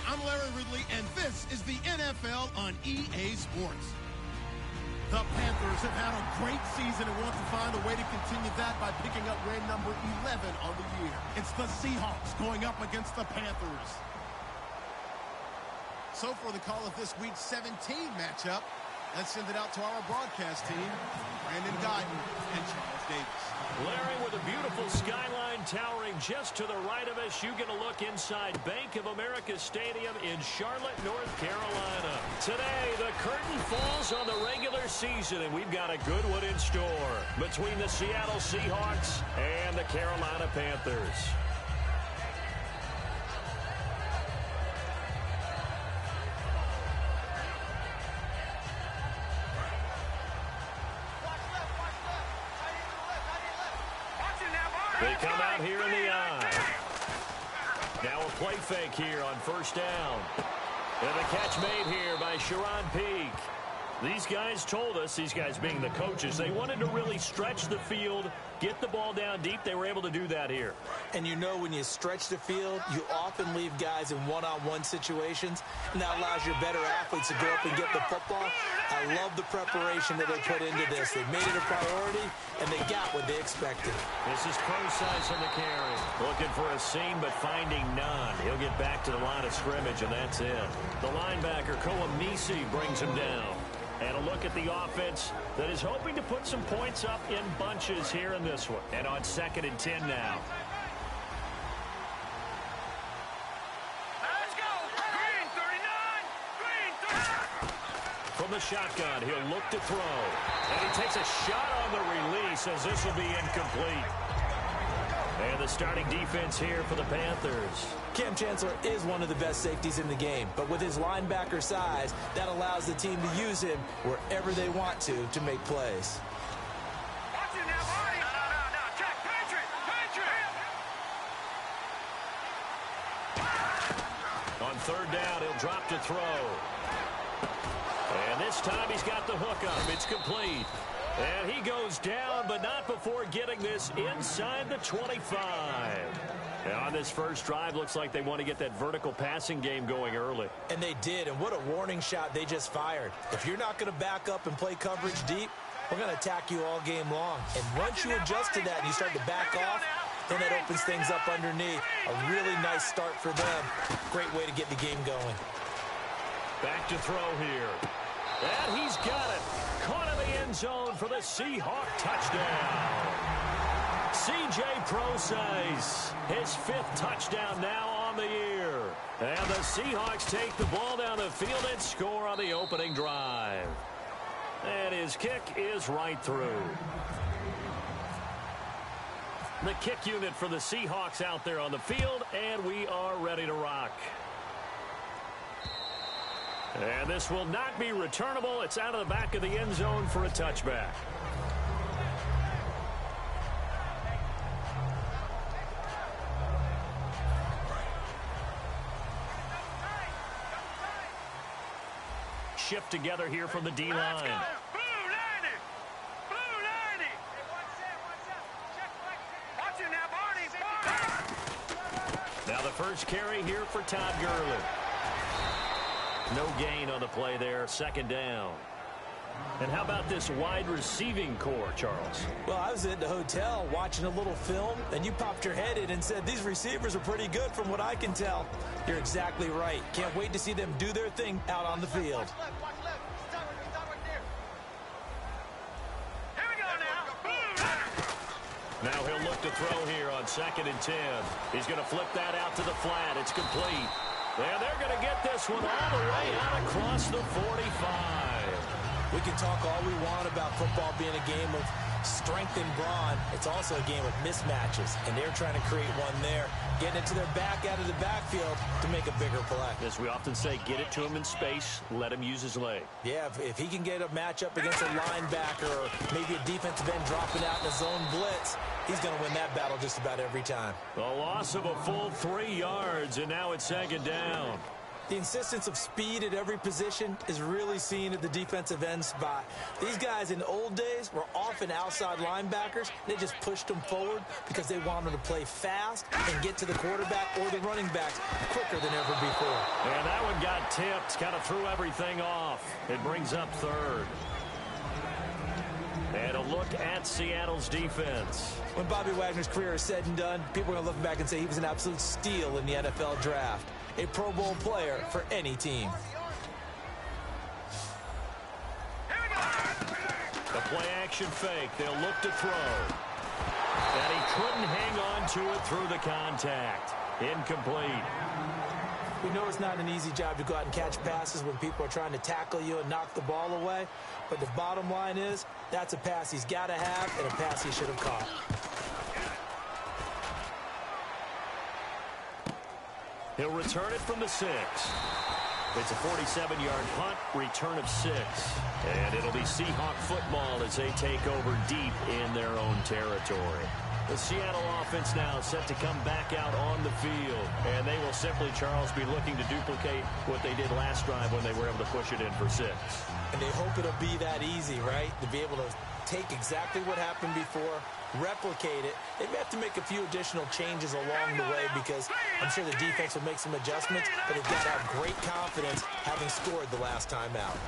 I'm Larry Ridley, and this is the NFL on EA Sports. The Panthers have had a great season and want to find a way to continue that by picking up win number 11 on the year. It's the Seahawks going up against the Panthers. So for the call of this week's 17 matchup, let's send it out to our broadcast team, Brandon Guyton and Charles Davis. Larry, with a beautiful skyline towering just to the right of us, you get a look inside Bank of America Stadium in Charlotte, North Carolina. Today, the curtain falls on the regular season, and we've got a good one in store between the Seattle Seahawks and the Carolina Panthers. They come out here in the eye. Now a play fake here on first down. And the catch made here by Sharon Peak. These guys told us, these guys being the coaches, they wanted to really stretch the field, get the ball down deep. They were able to do that here. And you know, when you stretch the field, you often leave guys in one-on-one situations, and that allows your better athletes to go up and get the football. I love the preparation that they put into this. They made it a priority, and they got what they expected. This is Procise on the carry. Looking for a seam, but finding none. He'll get back to the line of scrimmage, and that's it. The linebacker, Koamisi, brings him down. And a look at the offense that is hoping to put some points up in bunches here in this one. And on 2nd and 10 now. Let's go! Green 39! Green 30! From the shotgun, he'll look to throw. And he takes a shot on the release as this will be incomplete. And the starting defense here for the Panthers. Cam Chancellor is one of the best safeties in the game, but with his linebacker size, that allows the team to use him wherever they want to make plays. Watch it now, buddy! No. Check, Patriot! On 3rd down, he'll drop to throw. And this time he's got the hook up. It's complete. And he goes down, but not before getting this inside the 25. And on this first drive, looks like they want to get that vertical passing game going early. And they did, and what a warning shot they just fired. If you're not going to back up and play coverage deep, we're going to attack you all game long. And once you adjust to that and you start to back off, then that opens things up underneath. A really nice start for them. Great way to get the game going. Back to throw here. And he's got it. Caught in the end zone for the Seahawk touchdown. C.J. Procise, his 5th touchdown now on the year. And the Seahawks take the ball down the field and score on the opening drive. And his kick is right through. The kick unit for the Seahawks out there on the field, and we are ready to rock. And this will not be returnable. It's out of the back of the end zone for a touchback. Shift together here from the D-line. Blue 90! Blue 90! Watch it now, Barney! Now the first carry here for Todd Gurley. No gain on the play there, 2nd down. And how about this wide receiving core, Charles? Well, I was at the hotel watching a little film, and you popped your head in and said, these receivers are pretty good from what I can tell. You're exactly right. Can't wait to see them do their thing out on the field. Here we go now! Now he'll look to throw here on 2nd and 10. He's going to flip that out to the flat. It's complete. And they're going to get this one all the way out across the 45. We can talk all we want about football being a game of strength and brawn. It's also a game of mismatches, and they're trying to create one there, getting it to their back out of the backfield to make a bigger play. As we often say, get it to him in space, let him use his leg. Yeah, if he can get a matchup against a linebacker or maybe a defensive end dropping out in a zone blitz, he's going to win that battle just about every time. A loss of a full 3 yards, and now it's 2nd down. The insistence of speed at every position is really seen at the defensive end spot. These guys in the old days were often outside linebackers. They just pushed them forward because they wanted to play fast and get to the quarterback or the running backs quicker than ever before. And that one got tipped, kind of threw everything off. It brings up third. And a look at Seattle's defense. When Bobby Wagner's career is said and done, people are going to look back and say he was an absolute steal in the NFL draft. A Pro Bowl player for any team. The play-action fake. They'll look to throw. And he couldn't hang on to it through the contact. Incomplete. We know it's not an easy job to go out and catch passes when people are trying to tackle you and knock the ball away. But the bottom line is, that's a pass he's got to have and a pass he should have caught. He'll return it from the 6. It's a 47-yard punt, return of 6. And it'll be Seahawk football as they take over deep in their own territory. The Seattle offense now set to come back out on the field. And they will simply, Charles, be looking to duplicate what they did last drive when they were able to push it in for 6. And they hope it'll be that easy, right? To be able to take exactly what happened before, replicate it. They may have to make a few additional changes along the way because I'm sure the defense will make some adjustments, but they've got to have great confidence having scored the last time out.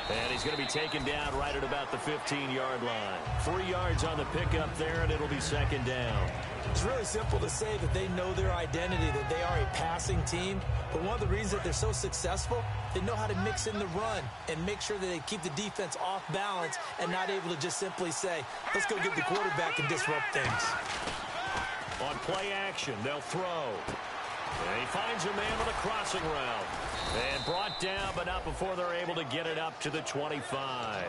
And he's going to be taken down right at about the 15-yard line. 3 yards on the pickup there, and it'll be second down. It's really simple to say that they know their identity, that they are a passing team. But one of the reasons that they're so successful, they know how to mix in the run and make sure that they keep the defense off balance and not able to just simply say, let's go get the quarterback and disrupt things. On play action, they'll throw. And he finds a man with a crossing route. And brought down, but not before they're able to get it up to the 25.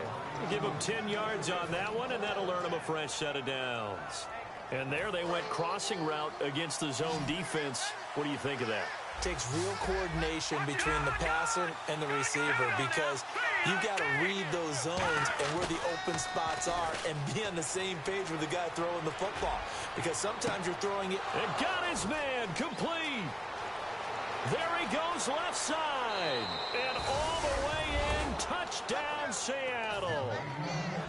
Give him 10 yards on that one, and that'll earn him a fresh set of downs. And there they went crossing route against the zone defense. What do you think of that? It takes real coordination between the passer and the receiver because you've got to read those zones and where the open spots are and be on the same page with the guy throwing the football. Because sometimes you're throwing it. And got his man complete. There he goes left side. And all the way in, touchdown Seattle.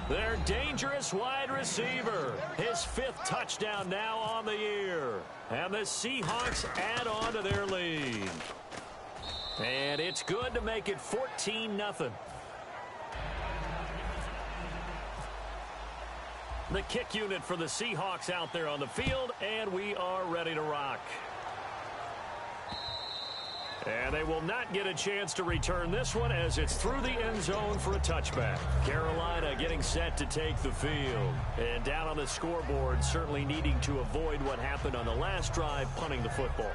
Their dangerous wide receiver. His 5th touchdown now on the year. And the Seahawks add on to their lead. And it's good to make it 14-0. The kick unit for the Seahawks out there on the field, and we are ready to rock. And they will not get a chance to return this one as it's through the end zone for a touchback. Carolina getting set to take the field. And down on the scoreboard, certainly needing to avoid what happened on the last drive, punting the football.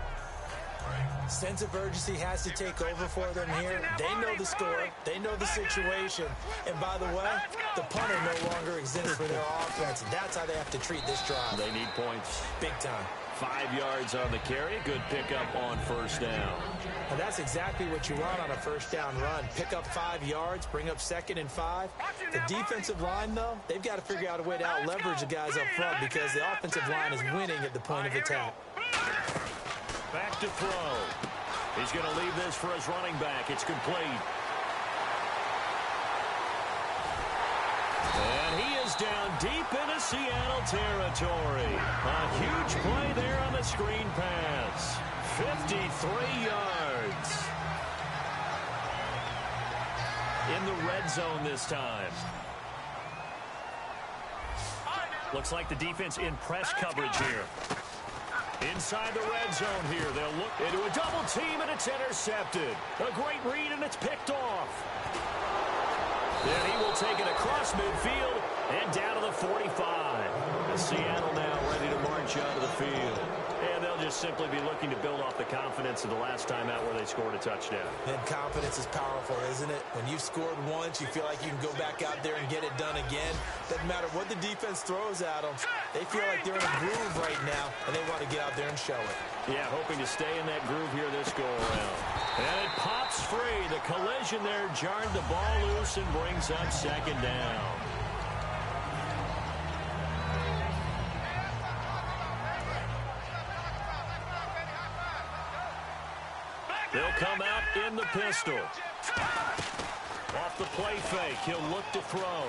Sense of urgency has to take over for them here. They know the score. They know the situation. And by the way, the punter no longer exists for their offense. That's how they have to treat this drive. They need points. Big time. 5 yards on the carry. Good pickup on first down. And that's exactly what you want on a first down run. Pick up 5 yards, bring up 2nd and 5. The defensive line, though, they've got to figure out a way to out-leverage the guys up front because the offensive line is winning at the point of attack. Back to throw. He's going to leave this for his running back. It's complete. And he is down deep into Seattle territory. A huge play there on the screen pass. 53 yards. In the red zone this time. Looks like the defense in press coverage here. Inside the red zone here. They'll look into a double team, and it's intercepted. A great read, and it's picked off. Then he will take it across midfield and down to the 45. And Seattle now ready to march out of the field. And they'll just simply be looking to build off the confidence of the last time out where they scored a touchdown. And confidence is powerful, isn't it? When you've scored once, you feel like you can go back out there and get it done again. Doesn't matter what the defense throws at them. They feel like they're in a groove right now, and they want to get out there and show it. Yeah, hoping to stay in that groove here this go-around. And it pops free. The collision there jarred the ball loose and brings up second down. They'll come out in the pistol. Off the play fake, he'll look to throw.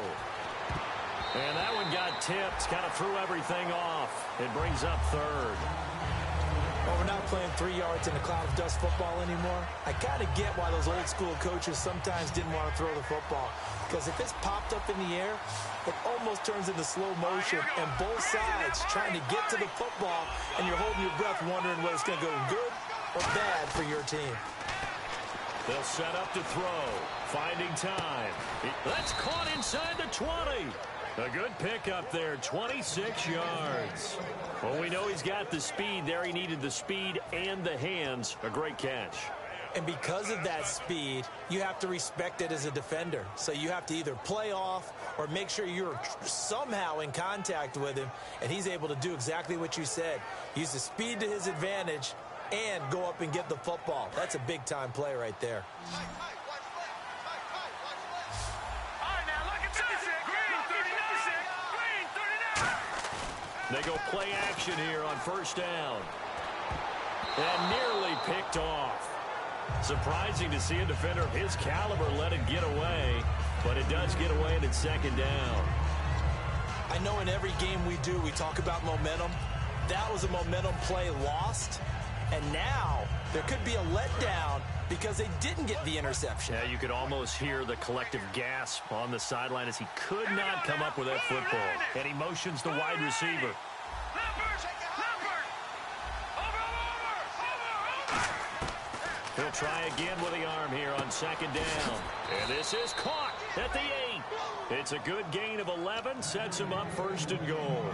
And that one got tipped, kind of threw everything off. It brings up third. Well, we're not playing 3 yards in a cloud of dust football anymore. I kind of get why those old school coaches sometimes didn't want to throw the football. Because if it's popped up in the air, it almost turns into slow motion. And both sides trying to get to the football, and you're holding your breath wondering whether it's going to go good or bad for your team. They'll set up to throw. Finding time. That's caught inside the 20. A good pickup there, 26 yards. Well, we know he's got the speed there. He needed the speed and the hands. A great catch. And because of that speed, you have to respect it as a defender. So you have to either play off or make sure you're somehow in contact with him, and he's able to do exactly what you said. Use the speed to his advantage and go up and get the football. That's a big-time play right there. They go play action here on first down. And nearly picked off. Surprising to see a defender of his caliber let it get away, but it does get away and it's second down. I know in every game we do, we talk about momentum. That was a momentum play lost, and now there could be a letdown because they didn't get the interception. Yeah, you could almost hear the collective gasp on the sideline as he could not come up with that football. And he motions the wide receiver. He'll try again with the arm here on second down. And this is caught at the 8. It's a good gain of 11, sets him up first and goal.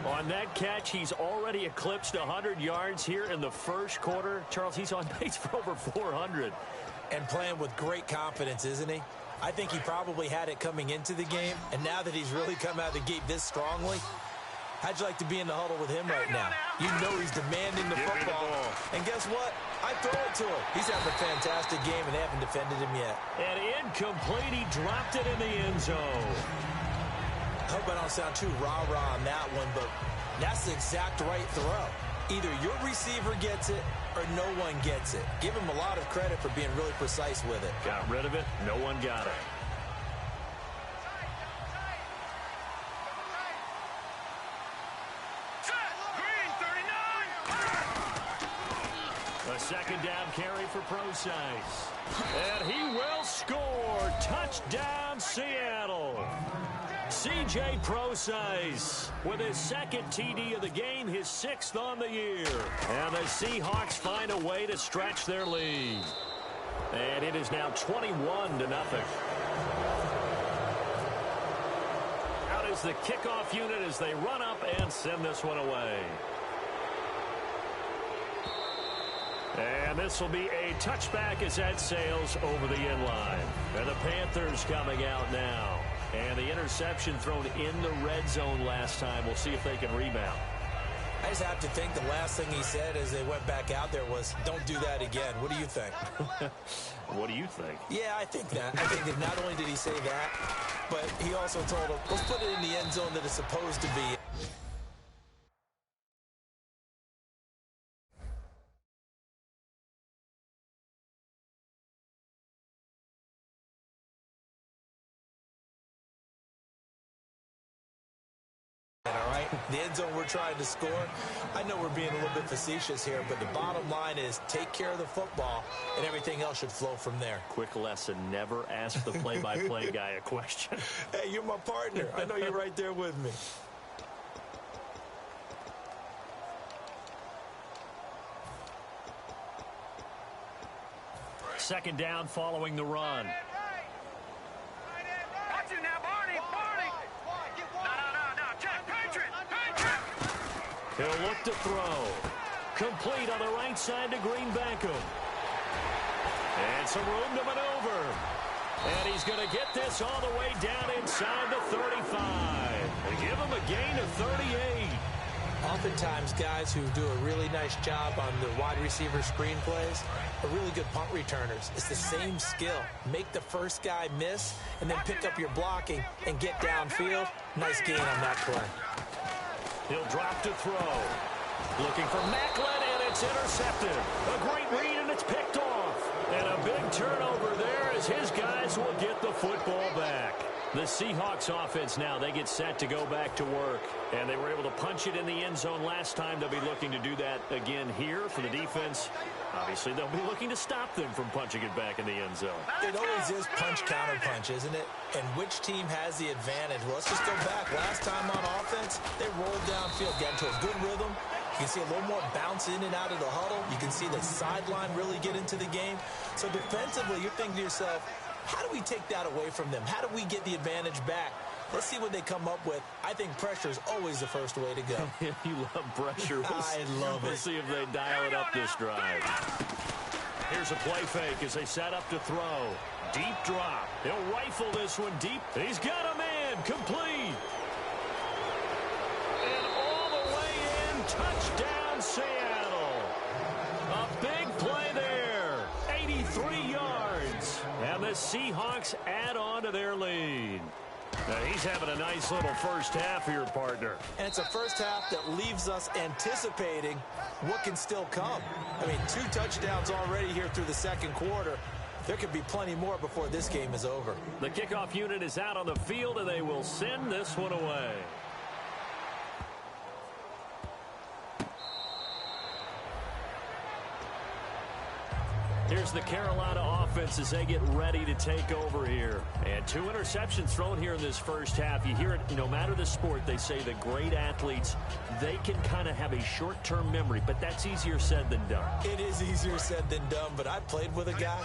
On that catch, he's already eclipsed 100 yards here in the first quarter. Charles, he's on pace for over 400. And playing with great confidence, isn't he? I think he probably had it coming into the game, and now that he's really come out of the gate this strongly, how'd you like to be in the huddle with him right now? You know he's demanding the football. And guess what? I throw it to him. He's having a fantastic game, and they haven't defended him yet. And incomplete. He dropped it in the end zone. I hope I don't sound too rah-rah on that one, but that's the exact right throw. Either your receiver gets it or no one gets it. Give him a lot of credit for being really precise with it. Got rid of it. No one got it. A second down carry for Procise. And he will score. Touchdown, Seattle. C.J. Procise with his second TD of the game, his 6th on the year. And the Seahawks find a way to stretch their lead. And it is now 21-0. Out is the kickoff unit as they run up and send this one away. And this will be a touchback as that sails over the end line. And the Panthers coming out now. And the interception thrown in the red zone last time. We'll see if they can rebound. I just have to think the last thing he said as they went back out there was, don't do that again. What do you think? What do you think? Yeah, I think that. I think that not only did he say that, but he also told him, let's put it in the end zone that it's supposed to be. All right, the end zone we're trying to score. I know we're being a little bit facetious here, but the bottom line is take care of the football, and everything else should flow from there. Quick lesson, never ask the play-by-play guy a question. Hey, you're my partner. I know you're right there with me. Second down following the run. Got you now, Barney. No, check. Patriot. He'll look to throw. Complete on the right side to Green Beckham. And some room to maneuver. And he's going to get this all the way down inside the 35. They give him a gain of 38. Oftentimes, guys who do a really nice job on the wide receiver screen plays are really good punt returners. It's the same skill. Make the first guy miss and then pick up your blocking and get downfield. Nice gain on that play. He'll drop to throw. Looking for Macklin, and it's intercepted. A great read, and it's picked off. And a big turnover there as his guys will get the football back. The Seahawks offense now, they get set to go back to work. And they were able to punch it in the end zone last time. They'll be looking to do that again here for the defense. Obviously, they'll be looking to stop them from punching it back in the end zone. It always is punch-counter-punch, isn't it? And which team has the advantage? Well, let's just go back. Last time on offense, they rolled downfield, got into a good rhythm. You can see a little more bounce in and out of the huddle. You can see the sideline really get into the game. So defensively, you're thinking to yourself, how do we take that away from them? How do we get the advantage back? Let's see what they come up with. I think pressure is always the first way to go. You love pressure. I love it. We'll see if they dial it up this drive. Here's a play fake as they set up to throw. Deep drop. He'll rifle this one deep. He's got a man. Complete. And all the way in. Touchdown, Seattle. A big play there. 83 yards. And the Seahawks add on to their lead. Now he's having a nice little first half here, partner. And it's a first half that leaves us anticipating what can still come. I mean, 2 touchdowns already here through the second quarter. There could be plenty more before this game is over. The kickoff unit is out on the field, and they will send this one away. Here's the Carolina offense as they get ready to take over here. And 2 interceptions thrown here in this first half. You hear it, no matter the sport, they say the great athletes, they can kind of have a short-term memory, but that's easier said than done. It is easier said than done, but I played with a guy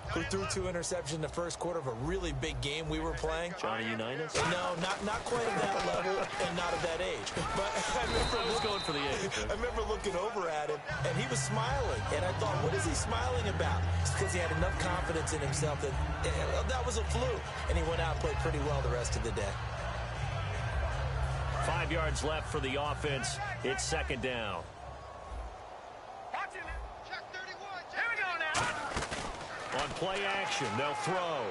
who threw 2 interceptions in the first quarter of a really big game we were playing. Johnny Unitas? No, not quite at that level and not at that age. But I was going for the age. I remember looking over at him, and he was smiling. And I thought, what is he smiling about? It's because he had enough confidence in himself that that was a fluke. And he went out and played pretty well the rest of the day. 5 yards left for the offense. It's second down. On play action, they'll throw.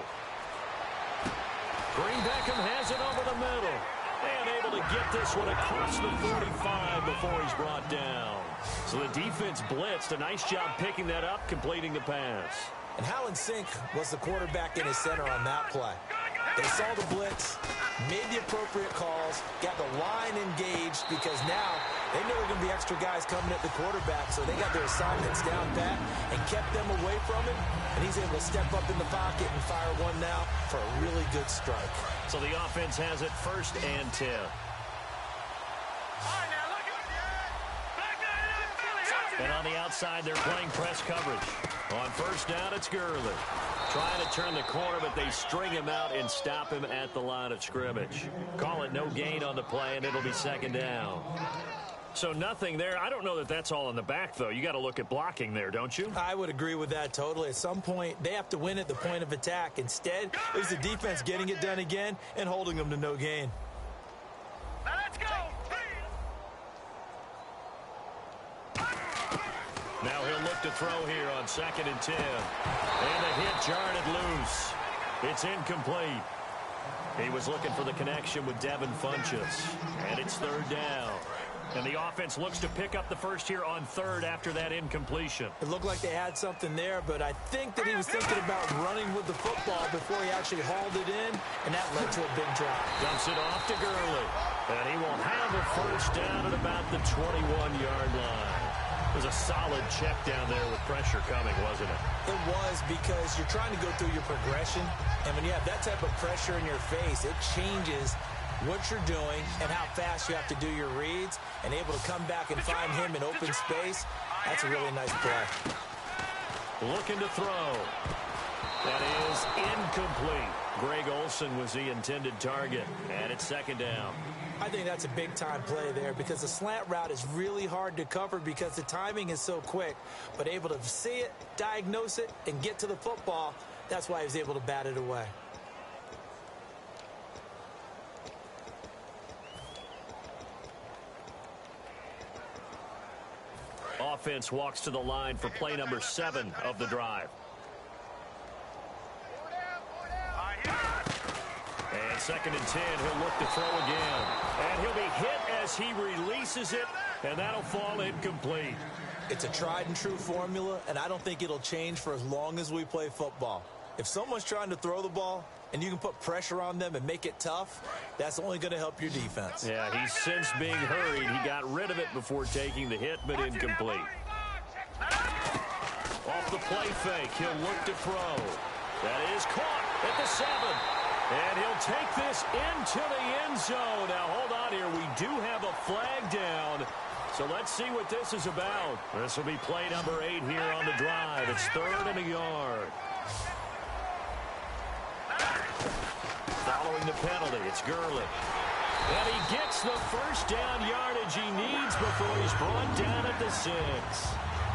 Green Beckham has it over the middle. And able to get this one across the 45 before he's brought down. So the defense blitzed. A nice job picking that up, completing the pass. And Howland Sink was the quarterback in his center on that play. They saw the blitz, made the appropriate calls, got the line engaged because now they know there are going to be extra guys coming at the quarterback, so they got their assignments down pat and kept them away from him, and he's able to step up in the pocket and fire one now for a really good strike. So the offense has it 1st and 10. And on the outside, they're playing press coverage. On 1st down, it's Gurley. Trying to turn the corner, but they string him out and stop him at the line of scrimmage. Call it no gain on the play, and it'll be 2nd down. So nothing there. I don't know that that's all in the back, though. You got to look at blocking there, don't you? I would agree with that totally. At some point, they have to win at the point of attack. Instead, it was the defense getting it done again and holding them to no gain. Now let's go. Now he'll look to throw here on 2nd and 10. And the hit jarred it loose. It's incomplete. He was looking for the connection with Devin Funchess. And it's 3rd down. And the offense looks to pick up the first here on 3rd after that incompletion. It looked like they had something there, but I think that he was thinking about running with the football before he actually hauled it in, and that led to a big drop. Dumps it off to Gurley. And he will have a 1st down at about the 21-yard line. It was a solid check down there with pressure coming, wasn't it? It was, because you're trying to go through your progression, and when you have that type of pressure in your face, it changes what you're doing and how fast you have to do your reads, and able to come back and find him in open space. That's a really nice play. Looking to throw. That is incomplete. Greg Olsen was the intended target, and it's 2nd down. I think that's a big-time play there, because the slant route is really hard to cover because the timing is so quick. But able to see it, diagnose it, and get to the football, that's why he was able to bat it away. Offense walks to the line for play number 7 of the drive. And On 2nd and 10, he'll look to throw again. And he'll be hit as he releases it, and that'll fall incomplete. It's a tried-and-true formula, and I don't think it'll change for as long as we play football. If someone's trying to throw the ball and you can put pressure on them and make it tough, that's only going to help your defense. Yeah, he's since being hurried. He got rid of it before taking the hit, but incomplete. Off the play fake, he'll look to throw. That is caught at the 7. And he'll take this into the end zone. Now, hold on here. We do have a flag down. So let's see what this is about. This will be play number 8 here on the drive. It's 3rd and a yard. Following the penalty, it's Gurley. And he gets the first down yardage he needs before he's brought down at the 6.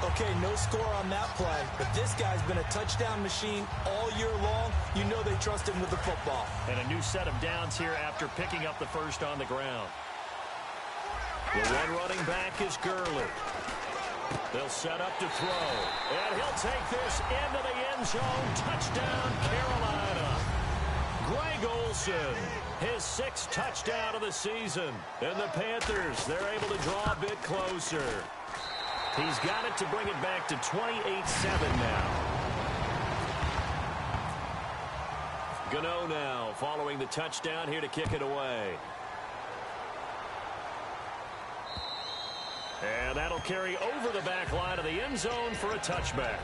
Okay, no score on that play, but this guy's been a touchdown machine all year long. You know they trust him with the football. And a new set of downs here after picking up the first on the ground. The one running back is Gurley. They'll set up to throw. And he'll take this into the end zone. Touchdown, Carolina. Greg Olsen, his 6th touchdown of the season. And the Panthers, they're able to draw a bit closer. He's got it to bring it back to 28-7 now. Gano now following the touchdown here to kick it away. And that'll carry over the back line of the end zone for a touchback.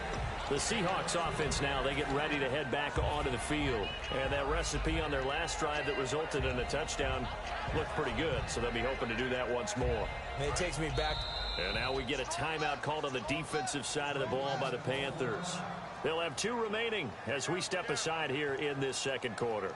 The Seahawks offense now, they get ready to head back onto the field. And that recipe on their last drive that resulted in a touchdown looked pretty good. So they'll be hoping to do that once more. And it takes me back. And now we get a timeout called on the defensive side of the ball by the Panthers. They'll have 2 remaining as we step aside here in this second quarter.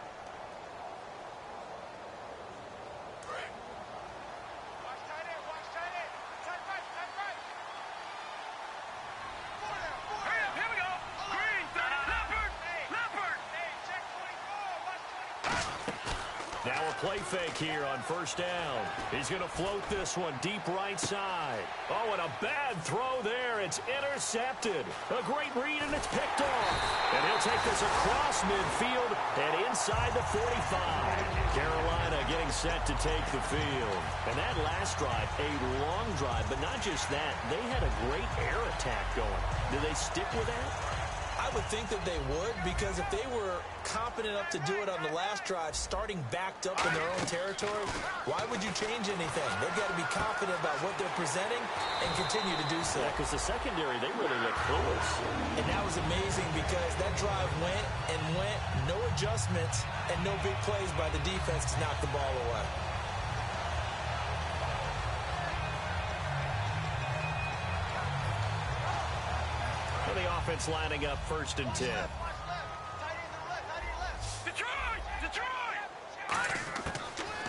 Now a play fake here on 1st down. He's going to float this one deep right side. Oh, and a bad throw there. It's intercepted. A great read, and it's picked off. And he'll take this across midfield and inside the 45. Carolina getting set to take the field. And that last drive, a long drive, but not just that. They had a great air attack going. Do they stick with that? I would think that they would, because if they were competent enough to do it on the last drive, starting backed up in their own territory, why would you change anything? They've got to be confident about what they're presenting and continue to do so. Yeah, because the secondary, they really look close. And that was amazing because that drive went and went, no adjustments, and no big plays by the defense to knock the ball away. The offense lining up 1st and 10.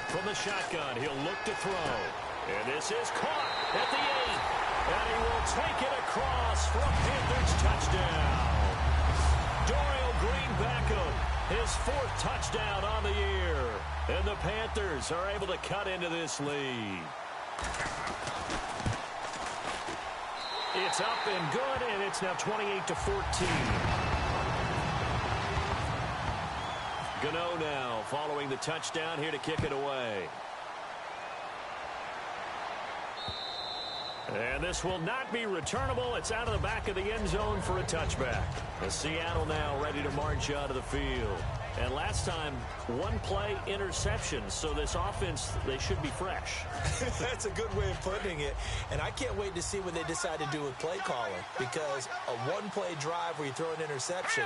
From the shotgun, he'll look to throw. And this is caught at the 8. And he will take it across for a Panthers touchdown. Dorial Green-Beckham, his 4th touchdown on the year. And the Panthers are able to cut into this lead. It's up and good, and it's now 28-14. Gano now following the touchdown here to kick it away. And this will not be returnable. It's out of the back of the end zone for a touchback. As Seattle now ready to march out of the field. And last time, 1 play interception. So this offense, they should be fresh. That's a good way of putting it. And I can't wait to see what they decide to do with play calling. Because a 1-play drive where you throw an interception,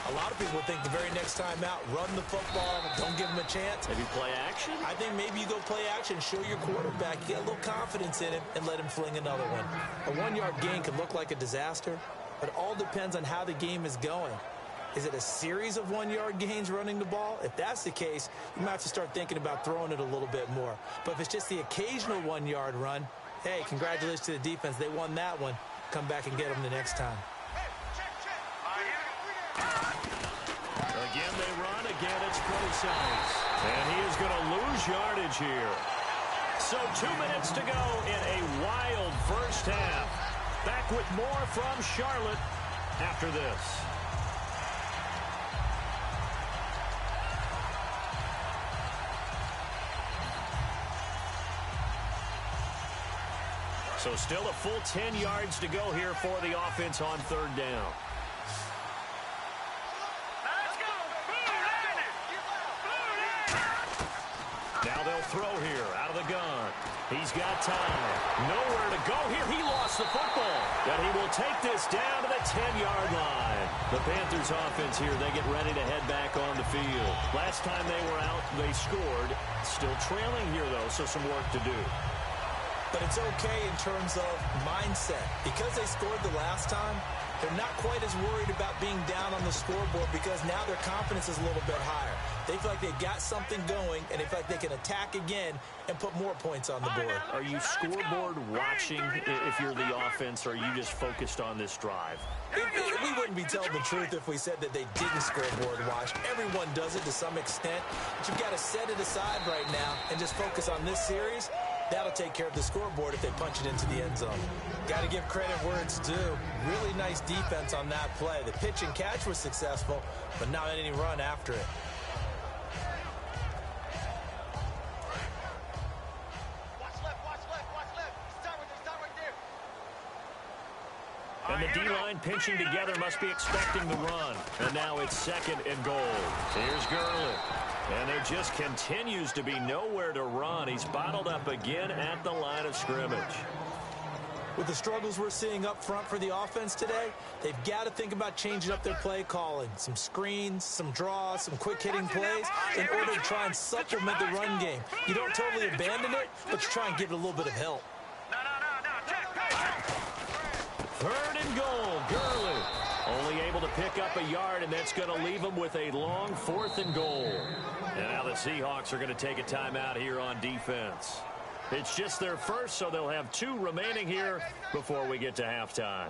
a lot of people think the very next time out, run the football, don't give them a chance. Maybe play action? I think maybe you go play action, show your quarterback, get a little confidence in him, and let him fling another one. A 1-yard gain can look like a disaster, but it all depends on how the game is going. Is it a series of 1-yard gains running the ball? If that's the case, you might have to start thinking about throwing it a little bit more. But if it's just the occasional 1-yard run, hey, congratulations to the defense. They won that one. Come back and get them the next time. Again, they run. Again, it's Procise. And he is going to lose yardage here. So 2 minutes to go in a wild first half. Back with more from Charlotte after this. So still a full 10 yards to go here for the offense on third down. Let's go. Now they'll throw here out of the gun. He's got time. Nowhere to go here. He lost the football. And he will take this down to the 10-yard line. The Panthers offense here, they get ready to head back on the field. Last time they were out, they scored. Still trailing here, though, so some work to do. But it's okay in terms of mindset. Because they scored the last time, they're not quite as worried about being down on the scoreboard because now their confidence is a little bit higher. They feel like they've got something going, and they feel like they can attack again and put more points on the board. Are you scoreboard watching if you're the offense, or are you just focused on this drive? We wouldn't be telling the truth if we said that they didn't scoreboard watch. Everyone does it to some extent. But you've got to set it aside right now and just focus on this series. That'll take care of the scoreboard if they punch it into the end zone. Got to give credit where it's due. Really nice defense on that play. The pitch and catch was successful, but not any run after it. And the D-line pinching together must be expecting the run. And now it's 2nd and goal. Here's Gurley. And there just continues to be nowhere to run. He's bottled up again at the line of scrimmage. With the struggles we're seeing up front for the offense today, they've got to think about changing up their play calling. Some screens, some draws, some quick-hitting plays in order to try and supplement the run game. You don't totally abandon it, but you try and give it a little bit of help. Third and goal, Gurley. Only able to pick up a yard, and that's going to leave him with a long 4th and goal. And now the Seahawks are going to take a timeout here on defense. It's just their first, so they'll have 2 remaining here before we get to halftime.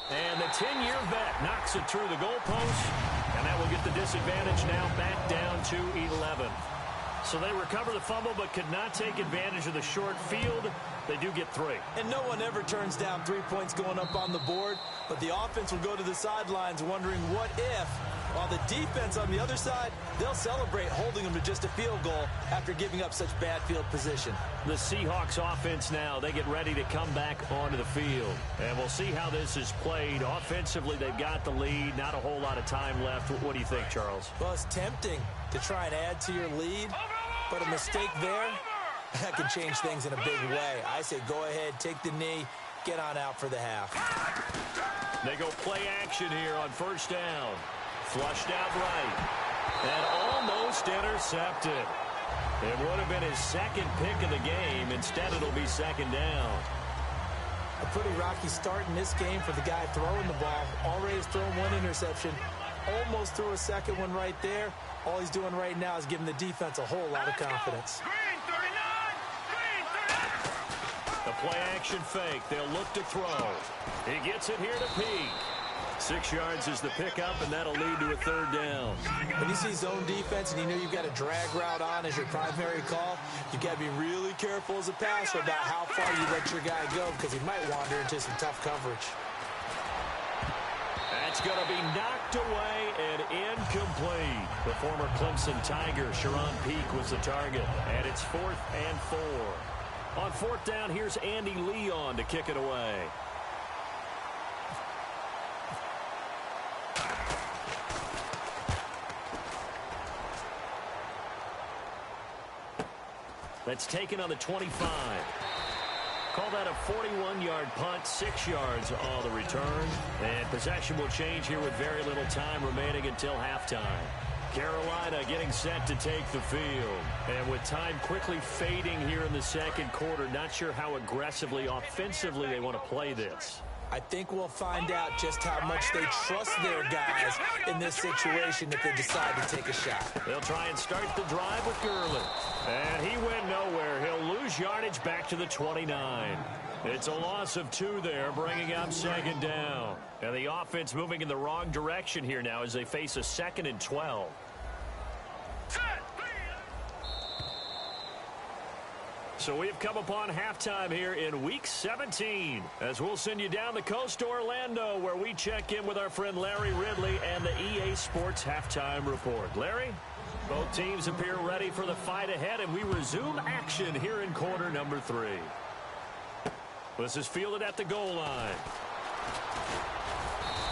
And the 10-year vet knocks it through the goalpost. And that will get the disadvantage now back down to 11. So they recover the fumble but could not take advantage of the short field. They do get 3. And no one ever turns down 3 points going up on the board. But the offense will go to the sidelines wondering what if. While the defense on the other side, they'll celebrate holding them to just a field goal after giving up such bad field position. The Seahawks offense now, they get ready to come back onto the field. And we'll see how this is played. Offensively, they've got the lead. Not a whole lot of time left. What do you think, Charles? Well, it's tempting to try and add to your lead. But a mistake there, that can change things in a big way. I say go ahead, take the knee, get on out for the half. They go play action here on first down. Flushed out right. And almost intercepted. It would have been his 2nd pick of the game. Instead, it'll be 2nd down. A pretty rocky start in this game for the guy throwing the ball. Already has thrown 1 interception. Almost threw a 2nd one right there. All he's doing right now is giving the defense a whole lot of confidence. The play action fake. They'll look to throw. He gets it here to Peak. 6 yards is the pickup, and that'll lead to a 3rd down. When you see zone defense and you know you've got a drag route on as your primary call, you've got to be really careful as a passer about how far you let your guy go because he might wander into some tough coverage. That's going to be knocked away and incomplete. The former Clemson Tiger, Sharon Peak, was the target. And it's 4th and 4. On 4th down, here's Andy Leon to kick it away. That's taken on the 25. Call that a 41-yard punt, 6 yards on the return. And possession will change here with very little time remaining until halftime. Carolina getting set to take the field. And with time quickly fading here in the 2nd quarter, not sure how aggressively, offensively they want to play this. I think we'll find out just how much they trust their guys in this situation if they decide to take a shot. They'll try and start the drive with Gurley. And he went nowhere. He'll lose yardage back to the 29. It's a loss of 2 there, bringing up 2nd down. And the offense moving in the wrong direction here now as they face a 2nd and 12. So we've come upon halftime here in Week 17, as we'll send you down the coast to Orlando, where we check in with our friend Larry Ridley and the EA Sports Halftime Report. Larry? Both teams appear ready for the fight ahead, and we resume action here in quarter number 3. This is fielded at the goal line.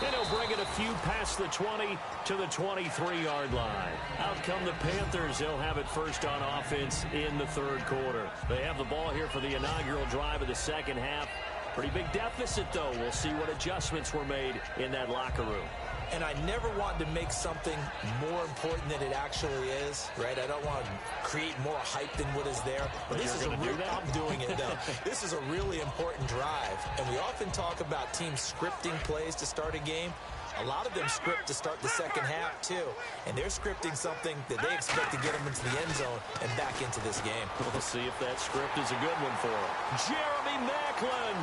And he'll bring it a few past the 20 to the 23-yard line. Out come the Panthers. They'll have it first on offense in the third quarter. They have the ball here for the inaugural drive of the second half. Pretty big deficit, though. We'll see what adjustments were made in that locker room. And I never want to make something more important than it actually is, right? I don't want to create more hype than what is there. But this is I'm doing it, though. This is a really important drive. And we often talk about teams scripting plays to start a game. A lot of them script to start the second half, too. And they're scripting something that they expect to get them into the end zone and back into this game. We'll see if that script is a good one for them. Jeremy Maclin,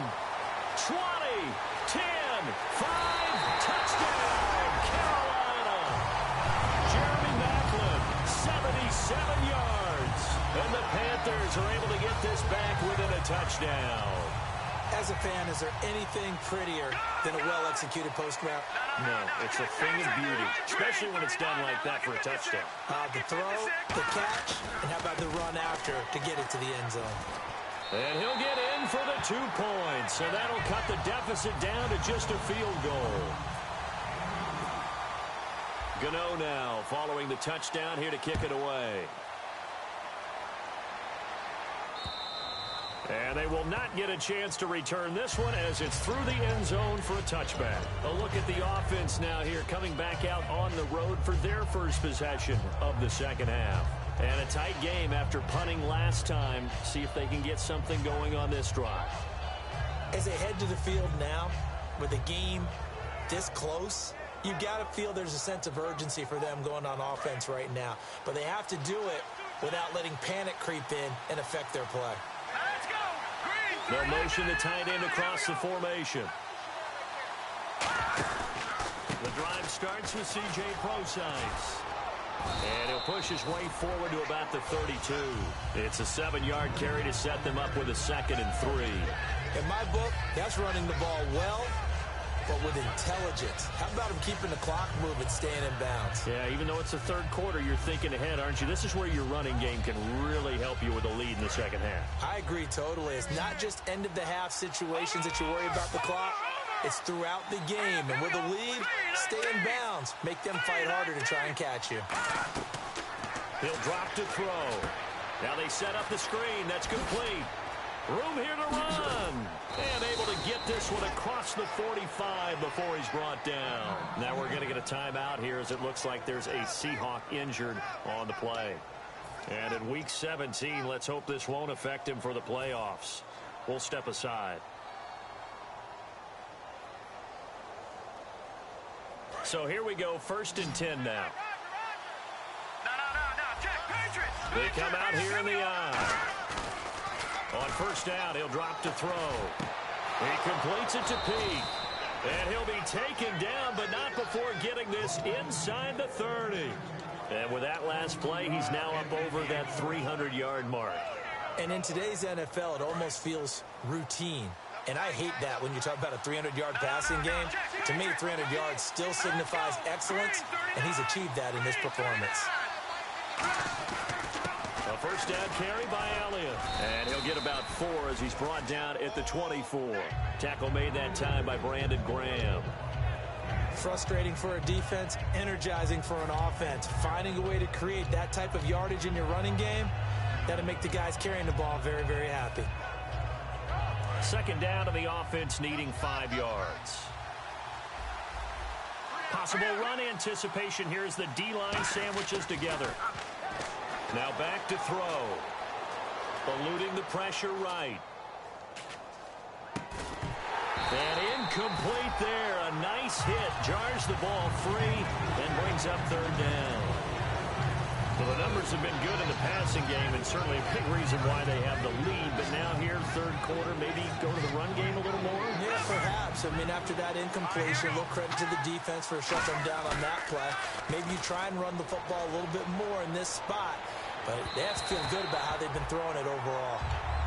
20, 10, 5, touchdown! Carolina. Jeremy Maclin, 77 yards. And the Panthers are able to get this back within a touchdown. As a fan, is there anything prettier than a well-executed post route? No, it's a thing of beauty, especially when it's done like that for a touchdown. The throw, the catch, and how about the run after to get it to the end zone? And he'll get in for the 2 points, so that'll cut the deficit down to just a field goal. Gano now following the touchdown here to kick it away. And they will not get a chance to return this one as it's through the end zone for a touchback. A look at the offense now here coming back out on the road for their first possession of the second half. And a tight game after punting last time. See if they can get something going on this drive. As they head to the field now, with the game this close, you got to feel there's a sense of urgency for them going on offense right now. But they have to do it without letting panic creep in and affect their play. They'll motion the tight end across the formation. The drive starts with C.J. Prosise. And he'll push his way forward to about the 32. It's a 7-yard carry to set them up with a 2nd and 3. In my book, that's running the ball well, but with intelligence. How about him keeping the clock moving, staying in bounds? Yeah, even though it's the third quarter, you're thinking ahead, aren't you? This is where your running game can really help you with a lead in the second half. I agree totally. It's not just end-of-the-half situations that you worry about the clock. It's throughout the game. And with a lead, stay in bounds. Make them fight harder to try and catch you. He'll drop to throw. Now they set up the screen. That's complete. Room here to run. And able to get this one across the 45 before he's brought down. Now we're going to get a timeout here as it looks like there's a Seahawk injured on the play. And in Week 17, let's hope this won't affect him for the playoffs. We'll step aside. So here we go, 1st and 10 now. They come out here in the eye. On 1st down, he'll drop to throw. He completes it to Peak. And he'll be taken down, but not before getting this inside the 30. And with that last play, he's now up over that 300-yard mark. And in today's NFL, it almost feels routine. And I hate that when you talk about a 300-yard passing game. To me, 300 yards still signifies excellence, and he's achieved that in this performance. A 1st down carry by Elliott. And he'll get about 4 as he's brought down at the 24. Tackle made that time by Brandon Graham. Frustrating for a defense, energizing for an offense. Finding a way to create that type of yardage in your running game, that'll make the guys carrying the ball very, very happy. 2nd down to the offense needing 5 yards. Possible run anticipation here as the D-line sandwiches together. Now back to throw. Eluding the pressure right. And incomplete there. A nice hit. Jars the ball free and brings up 3rd down. Well, the numbers have been good in the passing game and certainly a big reason why they have the lead. But now here, 3rd quarter, maybe go to the run game a little more? Yeah, perhaps. I mean, after that incompletion, a little credit to the defense for shutting them down on that play. Maybe you try and run the football a little bit more in this spot. But they have to feel good about how they've been throwing it overall.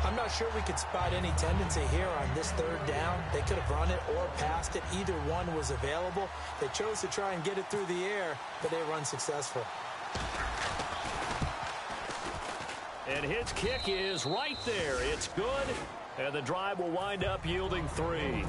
I'm not sure we could spot any tendency here on this third down. They could have run it or passed it. Either one was available. They chose to try and get it through the air, but they were unsuccessful. And his kick is right there. It's good, and the drive will wind up yielding 3.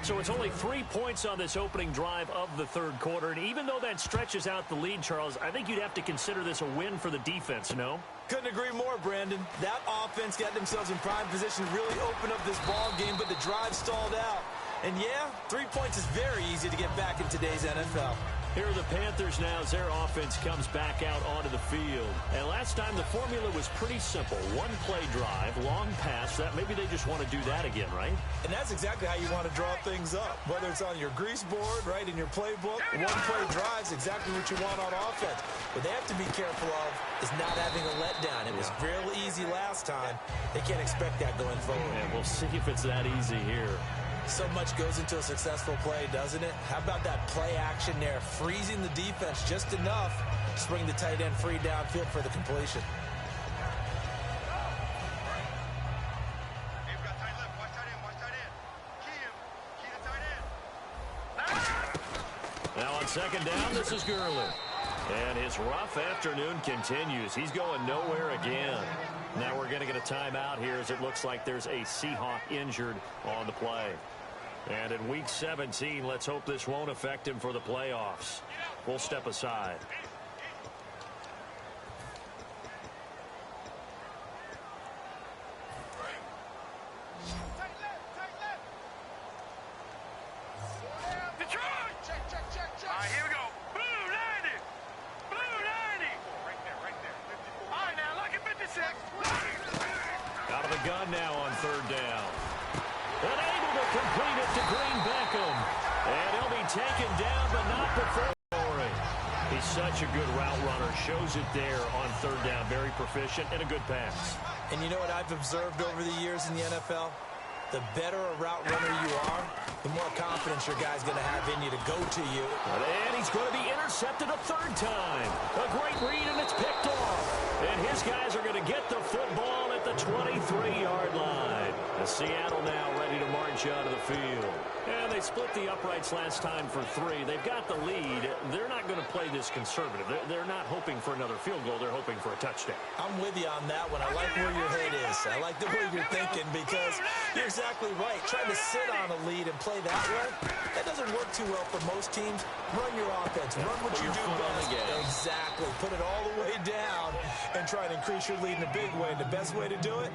So it's only 3 points on this opening drive of the third quarter. And even though that stretches out the lead, Charles, I think you'd have to consider this a win for the defense, no? Couldn't agree more, Brandon. That offense got themselves in prime position to really open up this ball game, but the drive stalled out. And yeah, 3 points is very easy to get back in today's NFL. Here are the Panthers now as their offense comes back out onto the field. And last time the formula was pretty simple. One play drive, long pass. That maybe they just want to do that again, right? And that's exactly how you want to draw things up. Whether it's on your grease board, right, in your playbook, one play drive is exactly what you want on offense. What they have to be careful of is not having a letdown. It was real easy last time. They can't expect that going forward. And we'll see if it's that easy here. So much goes into a successful play, doesn't it? How about that play action there, freezing the defense just enough to bring the tight end free downfield for the completion. Now on second down, this is Gurley. And his rough afternoon continues. He's going nowhere again. Now we're going to get a timeout here as it looks like there's a Seahawk injured on the play. And in Week 17, let's hope this won't affect him for the playoffs. We'll step aside. Out of the gun now on third down. And able to complete it to Green Beckham. And he'll be taken down, but not before scoring. He's such a good route runner. Shows it there on third down. Very proficient and a good pass. And you know what I've observed over the years in the NFL? The better a route runner you are, the more confidence your guy's going to have in you to go to you. And he's going to be intercepted a third time. A great read, and it's picked off. And his guys are going to get the football at the 23-yard line. Seattle now ready to march out of the field. And they split the uprights last time for 3. They've got the lead. They're not going to play this conservative. They're not hoping for another field goal. They're hoping for a touchdown. I'm with you on that one. I like where your head is. I like the way you're thinking because you're exactly right. Trying to sit on a lead and play that way, that doesn't work too well for most teams. Run your offense. Run what you do best. Exactly. Put it all the way down and try and increase your lead in a big way. And the best way to do it,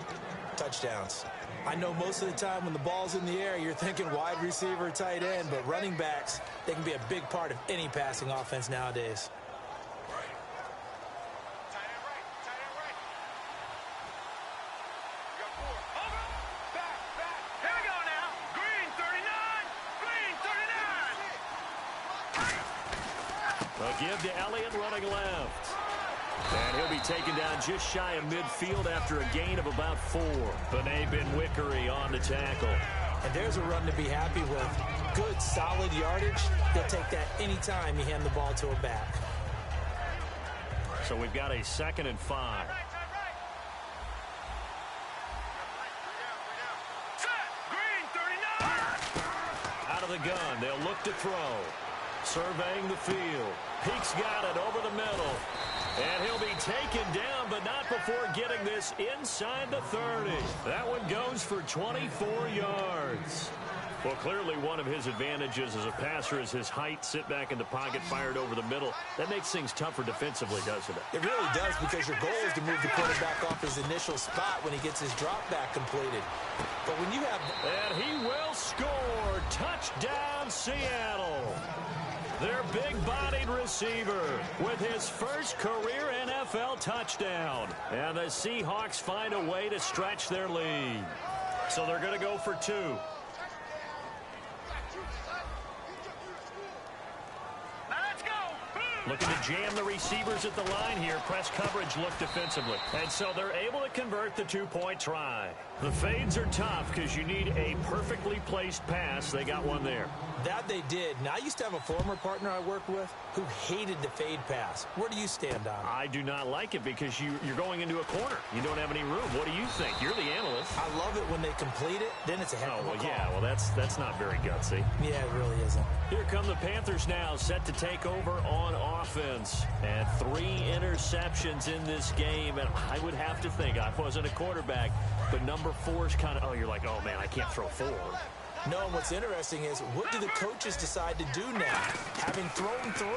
touchdowns. I know most of the time when the ball's in the air, you're thinking wide receiver, tight end, but running backs, they can be a big part of any passing offense nowadays. A give to Elliott running left. And he'll be taken down just shy of midfield after a gain of about 4. Benet Ben-Wickery on the tackle. And there's a run to be happy with. Good, solid yardage. They'll take that anytime you hand the ball to a back. So we've got a 2nd and 5. Out of the gun, they'll look to throw. Surveying the field. Peake's got it over the middle. And he'll be taken down, but not before getting this inside the 30. That one goes for 24 yards. Well, clearly one of his advantages as a passer is his height. Sit back in the pocket, fired over the middle. That makes things tougher defensively, doesn't it? It really does, because your goal is to move the quarterback off his initial spot when he gets his drop back completed. But when you have... And he will score. Touchdown, Seattle. Their big-bodied receiver with his first career NFL touchdown. And the Seahawks find a way to stretch their lead. So they're going to go for 2. Let's go. Boom. Looking to jam the receivers at the line here. Press coverage look defensively. And so they're able to convert the two-point try. The fades are tough because you need a perfectly placed pass. They got one there. That they did. Now, I used to have a former partner I worked with who hated the fade pass. Where do you stand on it? I do not like it because you're going into a corner. You don't have any room. What do you think? You're the analyst. I love it when they complete it. Then it's a heck of a call. Yeah, well, that's not very gutsy. Yeah, it really isn't. Here come the Panthers now, set to take over on offense. And 3 interceptions in this game. And I would have to think, I wasn't a quarterback, but number 4 is kind of, you're like, oh, man, I can't throw 4. No, and what's interesting is, what do the coaches decide to do now? Having thrown 3,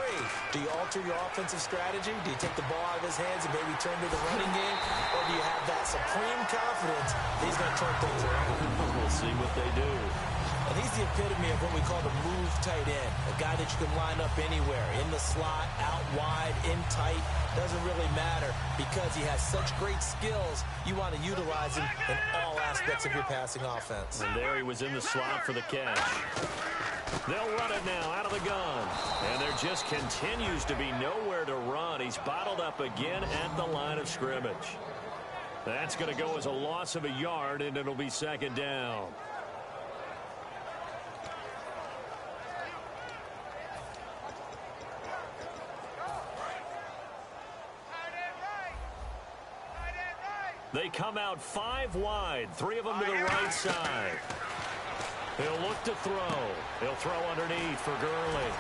do you alter your offensive strategy? Do you take the ball out of his hands and maybe turn to the running game? Or do you have that supreme confidence that he's going to turn things around? We'll see what they do. And he's the epitome of what we call the move tight end, a guy that you can line up anywhere, in the slot, out wide, in tight. Doesn't really matter because he has such great skills. You want to utilize him in all aspects of your passing offense. And there he was in the slot for the catch. They'll run it now out of the gun. And there just continues to be nowhere to run. He's bottled up again at the line of scrimmage. That's going to go as a loss of a yard, and it'll be second down. They come out 5 wide, 3 of them to the right side. He'll look to throw. He'll throw underneath for Gurley.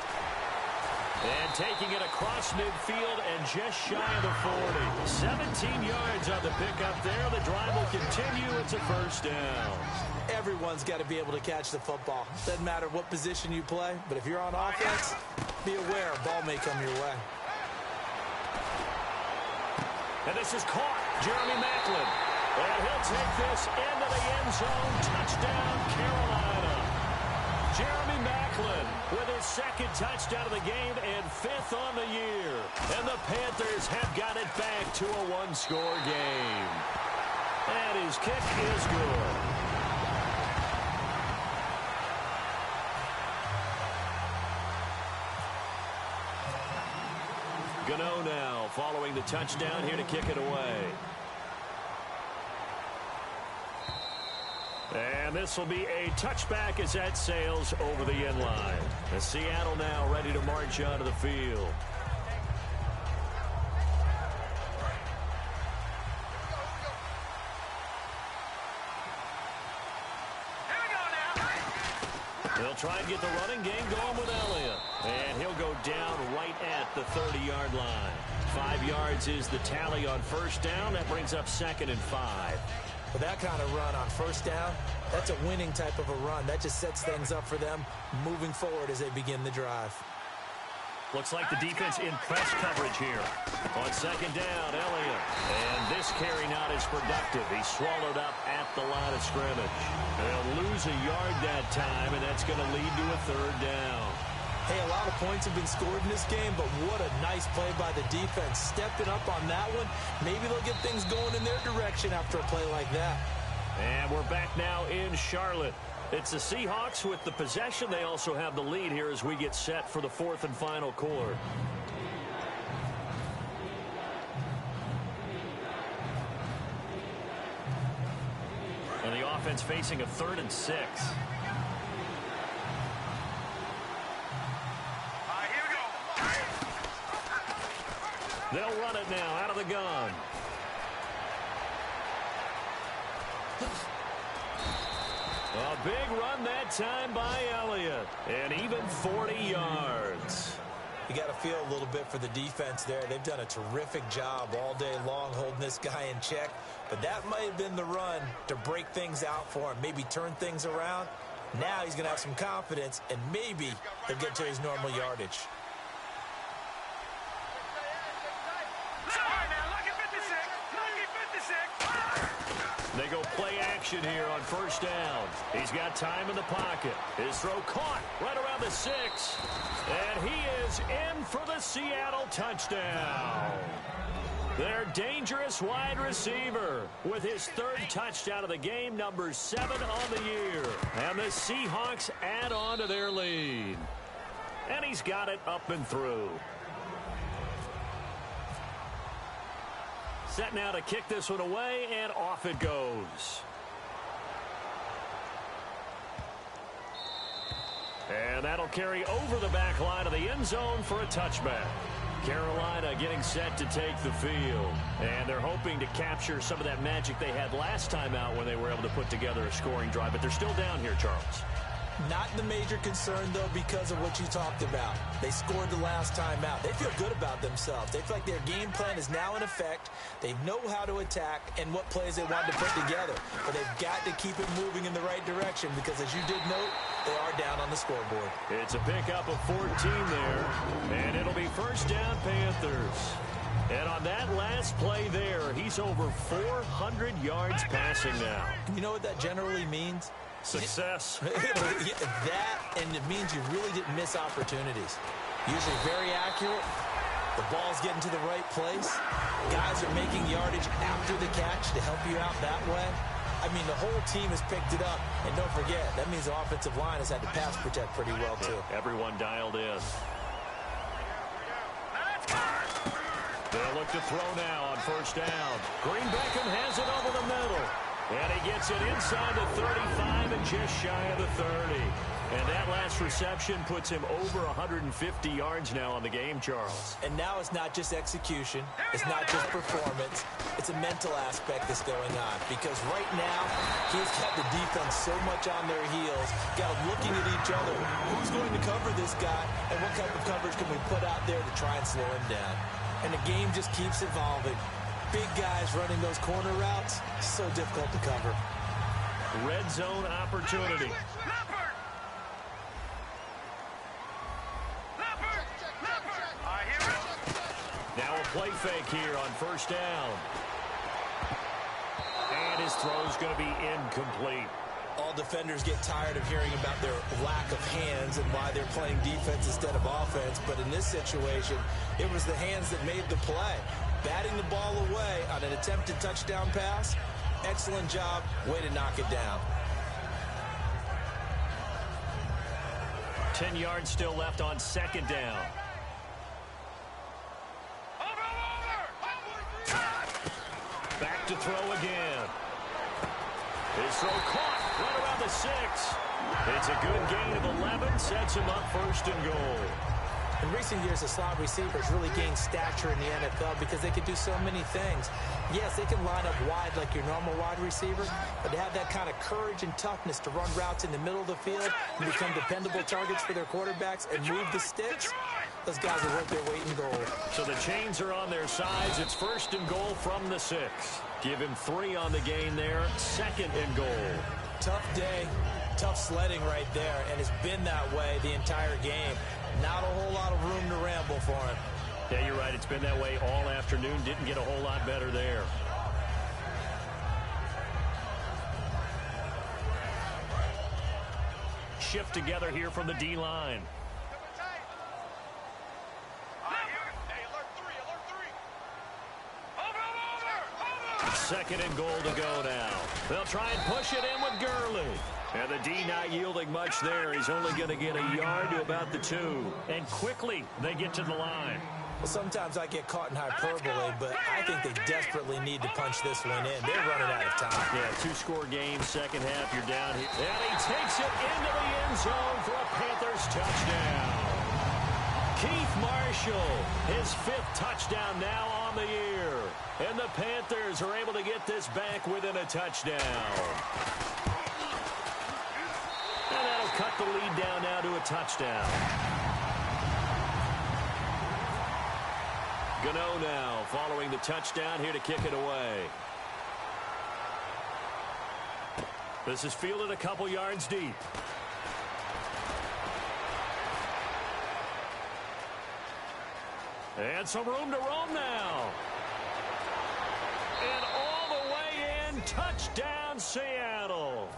And taking it across midfield and just shy of the 40. 17 yards on the pickup there. The drive will continue. It's a first down. Everyone's got to be able to catch the football. Doesn't matter what position you play, but if you're on offense, be aware a ball may come your way. And this is caught. Jeremy Maclin. And he'll take this into the end zone. Touchdown, Carolina. Jeremy Maclin with his 2nd touchdown of the game and 5th on the year. And the Panthers have got it back to a 1-score game. And his kick is good. Gano now following the touchdown here to kick it away. And this will be a touchback as that sails over the end line. And Seattle now ready to march onto the field. They'll try and get the running game going with Elliott. And he'll go down right at the 30-yard line. 5 yards is the tally on first down. That brings up 2nd and 5. With that kind of run on first down, that's a winning type of a run. That just sets things up for them moving forward as they begin the drive. Looks like the defense in press coverage here. On 2nd down, Elliott. And this carry not as productive. He's swallowed up at the line of scrimmage. They'll lose a yard that time, and that's going to lead to a 3rd down. Hey, a lot of points have been scored in this game, but what a nice play by the defense. Stepping up on that one. Maybe they'll get things going in their direction after a play like that. And we're back now in Charlotte. It's the Seahawks with the possession. They also have the lead here as we get set for the 4th and final quarter. And the offense facing a 3rd and 6. They'll run it now out of the gun. A big run that time by Elliott. And even 40 yards. You got to feel a little bit for the defense there. They've done a terrific job all day long holding this guy in check. But that might have been the run to break things out for him, maybe turn things around. Now he's going to have some confidence, and maybe he'll get to his normal yardage. They go play action here on first down. He's got time in the pocket. His throw caught right around the 6. And he is in for the Seattle touchdown. Their dangerous wide receiver with his 3rd touchdown of the game, number 7 on the year. And the Seahawks add on to their lead. And he's got it up and through. Set now to kick this one away, and off it goes. And that'll carry over the back line of the end zone for a touchback. Carolina getting set to take the field. And they're hoping to capture some of that magic they had last time out when they were able to put together a scoring drive. But they're still down here, Charles. Not the major concern, though, because of what you talked about. They scored the last time out. They feel good about themselves. They feel like their game plan is now in effect. They know how to attack and what plays they want to put together. But they've got to keep it moving in the right direction because, as you did note, they are down on the scoreboard. It's a pickup of 14 there, and it'll be first down Panthers. And on that last play there, he's over 400 yards passing now. You know what that generally means? Success. That, and it means you really didn't miss opportunities. Usually very accurate. The ball's getting to the right place. Guys are making yardage after the catch to help you out that way. I mean, the whole team has picked it up. And don't forget, that means the offensive line has had to pass protect pretty well, too. Everyone dialed in. They'll look to throw now on first down. Green Beckham has it over the middle. And he gets it inside the 35 and just shy of the 30. And that last reception puts him over 150 yards now on the game, Charles. And now it's not just execution. It's not just performance. It's a mental aspect that's going on. Because right now, he's got the defense so much on their heels, got them looking at each other. Who's going to cover this guy? And what type of coverage can we put out there to try and slow him down? And the game just keeps evolving. Big guys running those corner routes, so difficult to cover. Red zone opportunity. Now a play fake here on first down. And his throw's going to be incomplete. All defenders get tired of hearing about their lack of hands and why they're playing defense instead of offense. But in this situation, it was the hands that made the play. Batting the ball away on an attempted touchdown pass. Excellent job. Way to knock it down. 10 yards still left on second down. Back to throw again. His throw caught right around the 6. It's a good gain of 11. Sets him up first and goal. In recent years, the slot receivers really gained stature in the NFL because they can do so many things. Yes, they can line up wide like your normal wide receiver, but to have that kind of courage and toughness to run routes in the middle of the field and become dependable targets for their quarterbacks and move the sticks, those guys are worth their weight in gold. So the chains are on their sides. It's first and goal from the 6. Give him 3 on the gain there. Second and goal. Tough day, tough sledding right there, and it's been that way the entire game. Not a whole lot of room to ramble for him. Yeah, you're right. It's been that way all afternoon. Didn't get a whole lot better there. Shift together here from the D-line. Second and goal to go now. They'll try and push it in with Gurley. And the D not yielding much there. He's only going to get a yard to about the 2. And quickly, they get to the line. Well, sometimes I get caught in hyperbole, but I think they desperately need to punch this one in. They're running out of time. Yeah, 2-score game, second half, you're down here. And he takes it into the end zone for a Panthers touchdown. Keith Marshall, his 5th touchdown now on the year. And the Panthers are able to get this back within a touchdown. And that'll cut the lead down now to a touchdown. Gano now following the touchdown here to kick it away. This is fielded a couple yards deep. And some room to roam now. And all the way in, touchdown Seattle.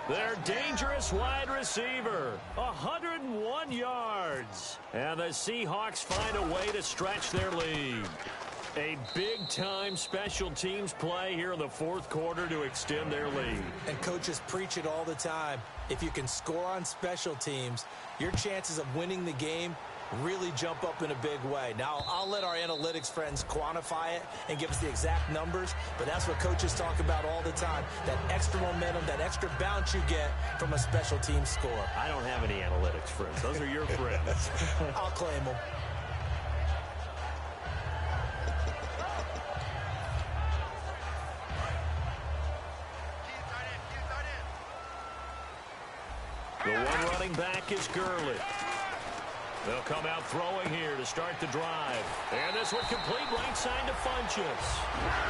Their dangerous wide receiver, 101 yards. And the Seahawks find a way to stretch their lead. A big-time special teams play here in the 4th quarter to extend their lead. And coaches preach it all the time. If you can score on special teams, your chances of winning the game really jump up in a big way. Now, I'll let our analytics friends quantify it and give us the exact numbers, but that's what coaches talk about all the time, that extra momentum, that extra bounce you get from a special team score. I don't have any analytics friends. Those are your friends. I'll claim them. The one running back is Gurley. They'll come out throwing here to start the drive. And this one complete right side to Funchess.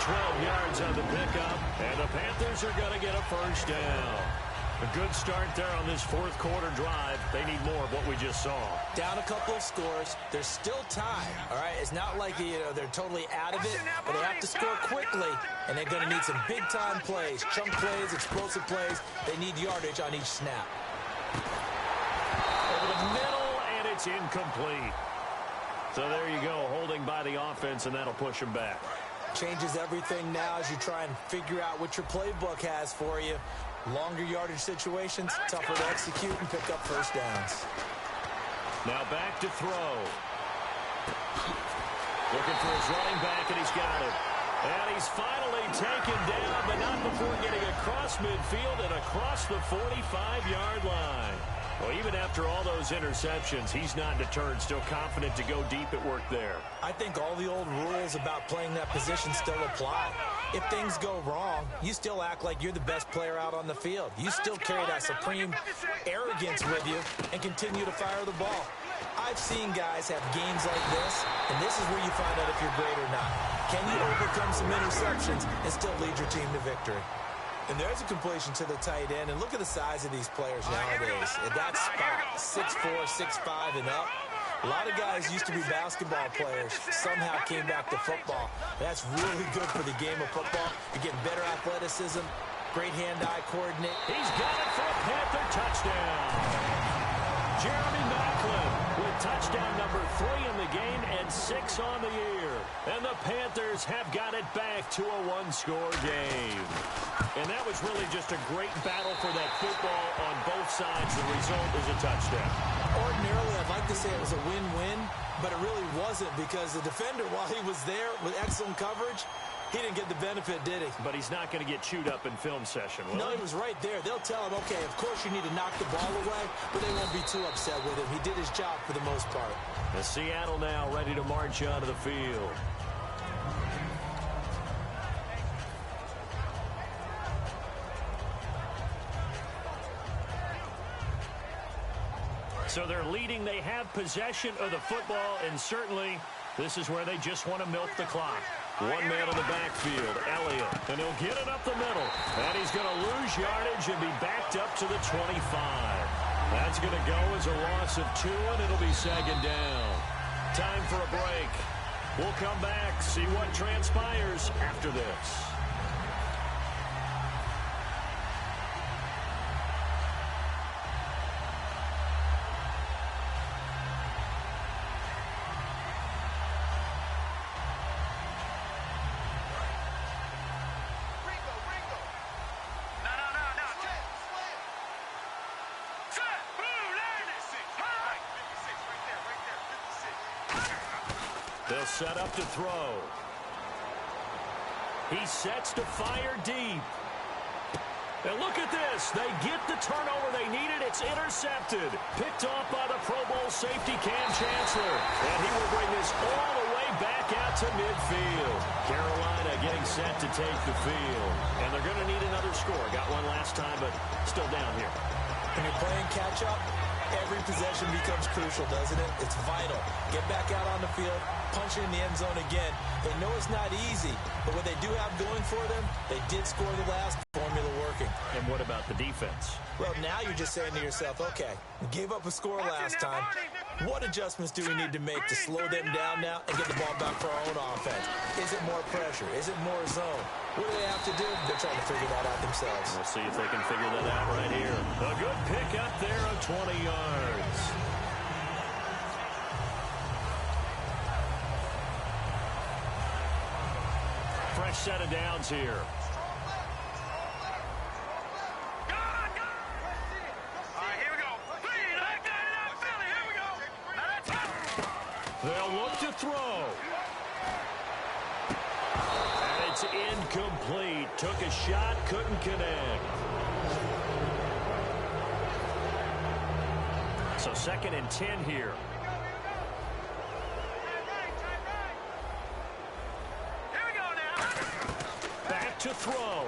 12 yards on the pickup, and the Panthers are going to get a first down. A good start there on this fourth quarter drive. They need more of what we just saw. Down a couple of scores. There's still time, all right? It's not like they're totally out of it, but they have to score quickly, and they're going to need some big-time plays, chunk plays, explosive plays. They need yardage on each snap. Over the middle, and it's incomplete. So there you go, holding by the offense, and that'll push them back. Changes everything now as you try and figure out what your playbook has for you. Longer yardage situations, tougher to execute and pick up first downs. Now back to throw. Looking for his running back, and he's got it. And he's finally taken down, but not before getting across midfield and across the 45-yard line. Well, even after all those interceptions, he's not deterred, still confident to go deep at work there. I think all the old rules about playing that position still apply. If things go wrong, you still act like you're the best player out on the field. You still carry that supreme arrogance with you and continue to fire the ball. I've seen guys have games like this, and this is where you find out if you're great or not. Can you overcome some interceptions and still lead your team to victory? And there's a completion to the tight end, and look at the size of these players nowadays. At that spot, 6'4", 6'5", and up. A lot of guys used to be basketball players, somehow came back to football. That's really good for the game of football. You're getting better athleticism, great hand-eye coordinate. He's got it for a Panther touchdown. Jeremy Maclin with touchdown number 3 in the game and 6 on the year. And the Panthers have got it back to a one-score game. And that was really just a great battle for that football on both sides. The result is a touchdown. Ordinarily, I'd like to say it was a win-win, but it really wasn't because the defender, while he was there with excellent coverage, he didn't get the benefit, did he? But he's not going to get chewed up in film session, will No, he was right there. They'll tell him, okay, of course you need to knock the ball away, but they won't be too upset with him. He did his job for the most part. The Seattle now ready to march onto the field. So they're leading. They have possession of the football, and certainly this is where they just want to milk the clock. One man in the backfield, Elliott, and he'll get it up the middle. And he's going to lose yardage and be backed up to the 25. That's going to go as a loss of 2, and it'll be second down. Time for a break. We'll come back, see what transpires after this. They'll set up to throw. He sets to fire deep. And look at this. They get the turnover they needed. It's intercepted. Picked off by the Pro Bowl safety Cam Chancellor. And he will bring this all the way back out to midfield. Carolina getting set to take the field. And they're going to need another score. Got one last time, but still down here. When you're playing catch-up, every possession becomes crucial, doesn't it? It's vital. Get back out on the field, punch it in the end zone again. They know it's not easy, but what they do have going for them, they did score the last, formula working. And what about the defense? Well, now you're just saying to yourself, okay, we gave up a score last time. What adjustments do we need to make to slow them down now and get the ball back for our own offense? Is it more pressure? Is it more zone? What do they have to do? They're trying to figure that out themselves. We'll see if they can figure that out right here. A good pick up there of 20 yards. Fresh set of downs here. throw. And it's incomplete. Took a shot, couldn't connect. So 2nd and 10 here. Back to throw.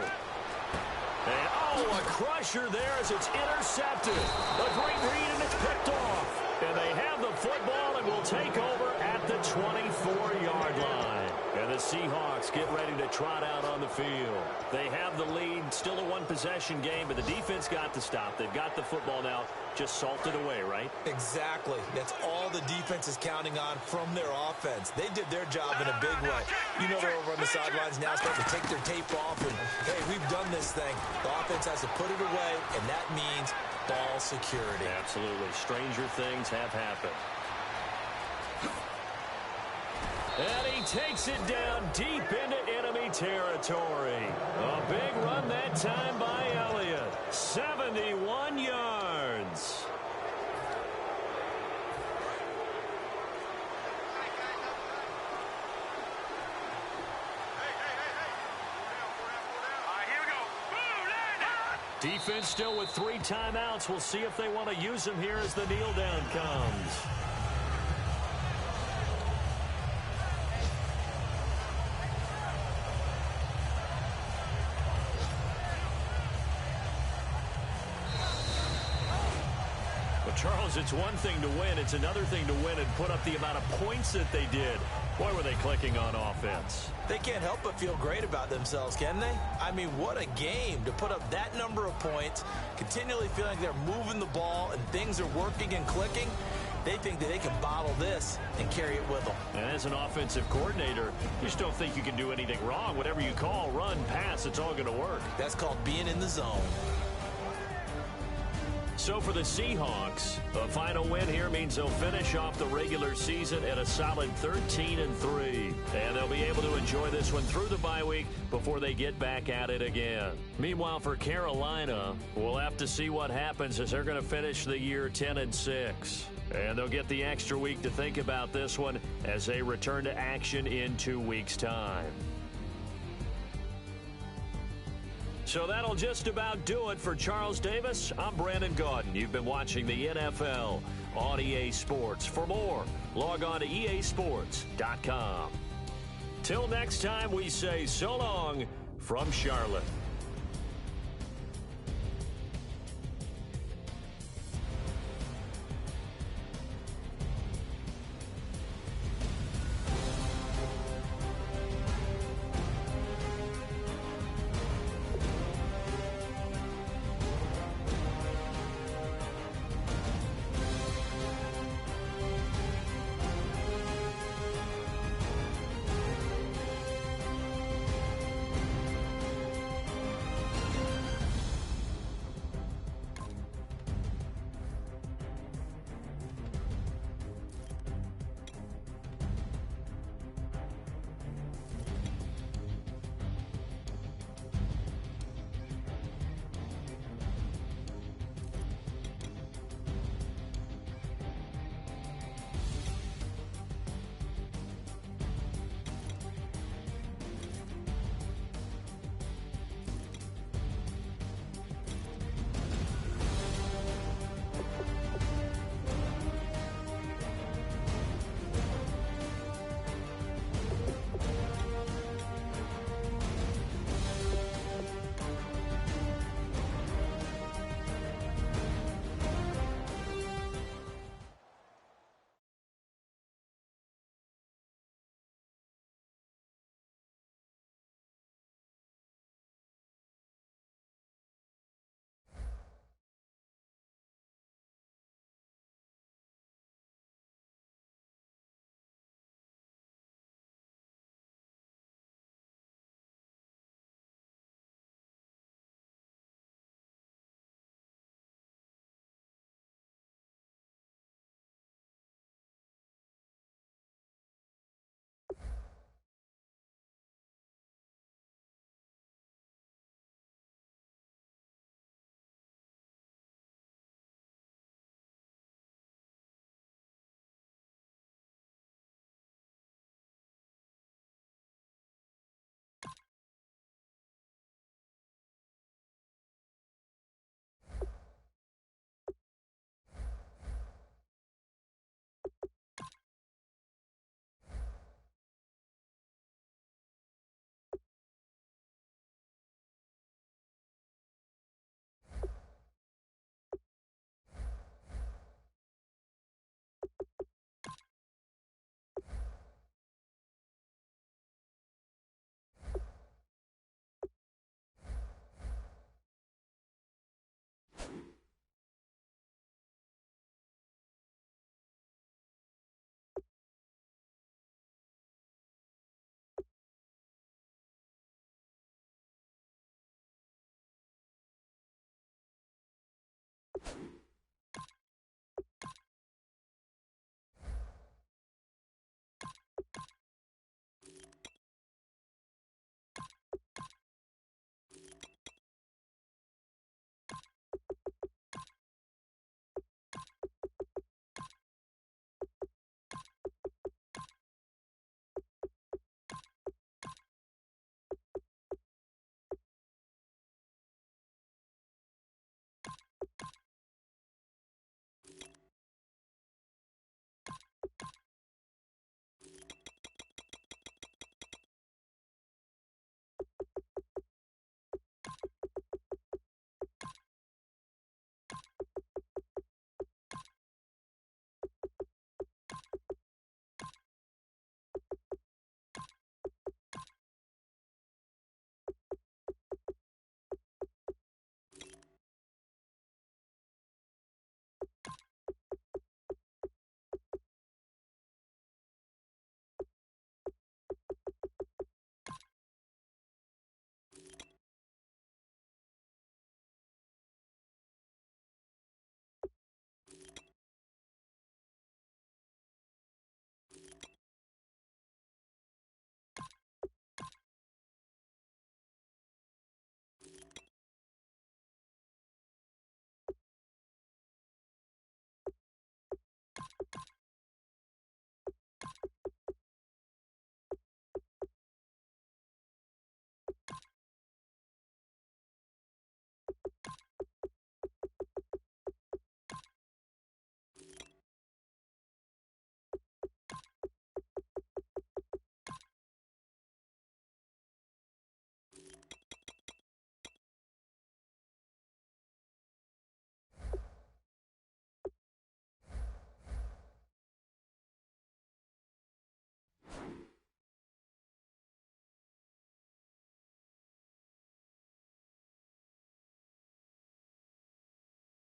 And, a crusher there as it's intercepted. A great read, and it's picked off. And they have the football and will take over at the 24-yard line. And the Seahawks get ready to trot out on the field. They have the lead, still a one-possession game, but the defense got to stop. They've got the football now, just salted away, right? Exactly. That's all the defense is counting on from their offense. They did their job in a big way. You know they're over on the sidelines now starting to take their tape off and, hey, we've done this thing. The offense has to put it away, and that means ball security. Absolutely. Stranger things have happened. And he takes it down deep into enemy territory. A big run that time by Elliott. 71 yards. Defense still with 3 timeouts. We'll see if they want to use them here as the kneel down comes. Well, Charles, it's one thing to win. It's another thing to win and put up the amount of points that they did. Boy, were they clicking on offense. They can't help but feel great about themselves, can they? I mean, what a game to put up that number of points, continually feeling like they're moving the ball and things are working and clicking. They think that they can bottle this and carry it with them. And as an offensive coordinator, you just don't think you can do anything wrong. Whatever you call, run, pass, it's all going to work. That's called being in the zone. So for the Seahawks, a final win here means they'll finish off the regular season at a solid 13-3. And they'll be able to enjoy this one through the bye week before they get back at it again. Meanwhile, for Carolina, we'll have to see what happens as they're going to finish the year 10-6. And they'll get the extra week to think about this one as they return to action in 2 weeks' time. So that'll just about do it for Charles Davis. I'm Brandon Gaudin. You've been watching the NFL on EA Sports. For more, log on to easports.com. Till next time, we say so long from Charlotte.